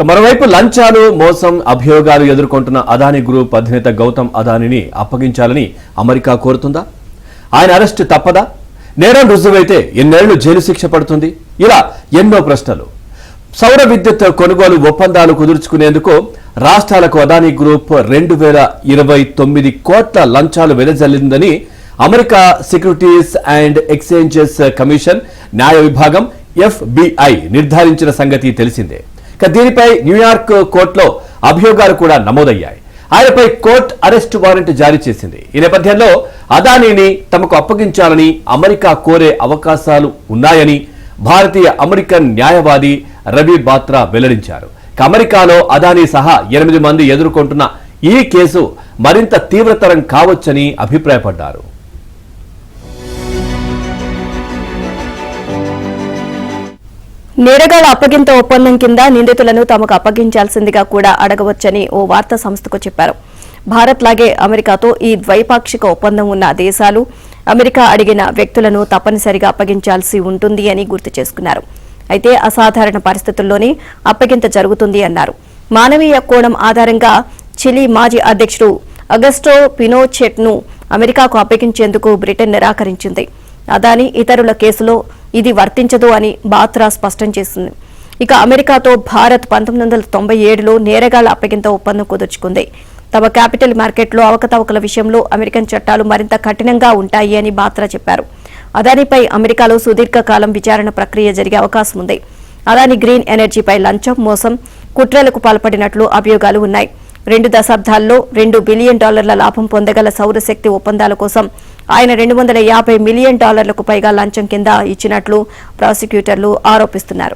మరోవైపు లంచాలు మోసం అభియోగాలు ఎదుర్కొంటున్న అదానీ గ్రూప్ అధినేత గౌతమ్ అదానీని అప్పగించాలని అమెరికా కోరుతుందా? ఆయన అరెస్టు తప్పదా? నేరం రుజువైతే ఎన్నేళ్లు జైలు శిక్ష పడుతుంది? ఇలా ఎన్నో ప్రశ్నలు. సౌర విద్యుత్ కొనుగోలు ఒప్పందాలు కుదుర్చుకునేందుకు రాష్ట్రాలకు అదానీ గ్రూప్ 2029 కోట్ల లంచాలు వెదజల్లిందని America securities and exchanges commission న్యాయ విభాగం FBI నిర్ధారించిన సంగతి తెలిసిందే. దీనిపై న్యూయార్క్ కోర్టులో అభియోగాలు కూడా నమోదయ్యాయి. ఆయనపై కోర్టు అరెస్టు వారెంట్ జారీ చేసింది. ఈ నేపథ్యంలో అదానీని తమకు అప్పగించాలని అమెరికా కోరే అవకాశాలు ఉన్నాయని భారతీయ అమెరికన్ న్యాయవాది రవి బాత్రా వెల్లడించారు. అమెరికాలో అదానీ సహా 8 మంది ఎదుర్కొంటున్న ఈ కేసు మరింత తీవ్రతరం కావచ్చని అభిప్రాయపడ్డారు. నేరగాళ్ల అప్పగింత ఒప్పందం కింద నిందితులను తమకు అప్పగించాల్సిందిగా కూడా అడగవచ్చని ఓ వార్తా సంస్థకు చెప్పారు. భారత్ లాగే అమెరికాతో ఈ ద్వైపాక్షిక ఒప్పందం ఉన్న దేశాలు అమెరికా అడిగిన వ్యక్తులను తప్పనిసరిగా అప్పగించాల్సి ఉంటుంది అని గుర్తు చేసుకున్నారు. అయితే అసాధారణ పరిస్థితుల్లోనే అప్పగింత జరుగుతుంది అన్నారు. మానవీయ కోణం ఆధారంగా చిలీ మాజీ అధ్యక్షుడు అగస్టో పినోచెట్ ను అమెరికాకు అప్పగించేందుకు బ్రిటన్ నిరాకరించింది. అదానీ ఇతరుల కేసులో ఇది వర్తించదు అని బాత్రా స్పష్టం చేసింది. ఇక అమెరికాతో భారత్ 1997లో నేరగాళ్ల అప్పగింత ఒప్పందం కుదుర్చుకుంది. తమ క్యాపిటల్ మార్కెట్లో అవకతవకల విషయంలో అమెరికన్ చట్టాలు మరింత కఠినంగా ఉంటాయి అని బాత్రా చెప్పారు. అదానీపై అమెరికాలో సుదీర్ఘకాలం విచారణ ప్రక్రియ జరిగే అవకాశం ఉంది. అదానీ గ్రీన్ ఎనర్జీపై లంచం, మోసం, కుట్రలకు పాల్పడినట్లు అభియోగాలు ఉన్నాయి. 2 దశాబ్దాల్లో $2 బిలియన్ లాభం పొందగల సౌరశక్తి ఒప్పందాల కోసం ఆయన $250 మిలియన్ పైగా లంచం కింద ఇచ్చినట్లు ప్రాసిక్యూటర్లు ఆరోపిస్తున్నారు.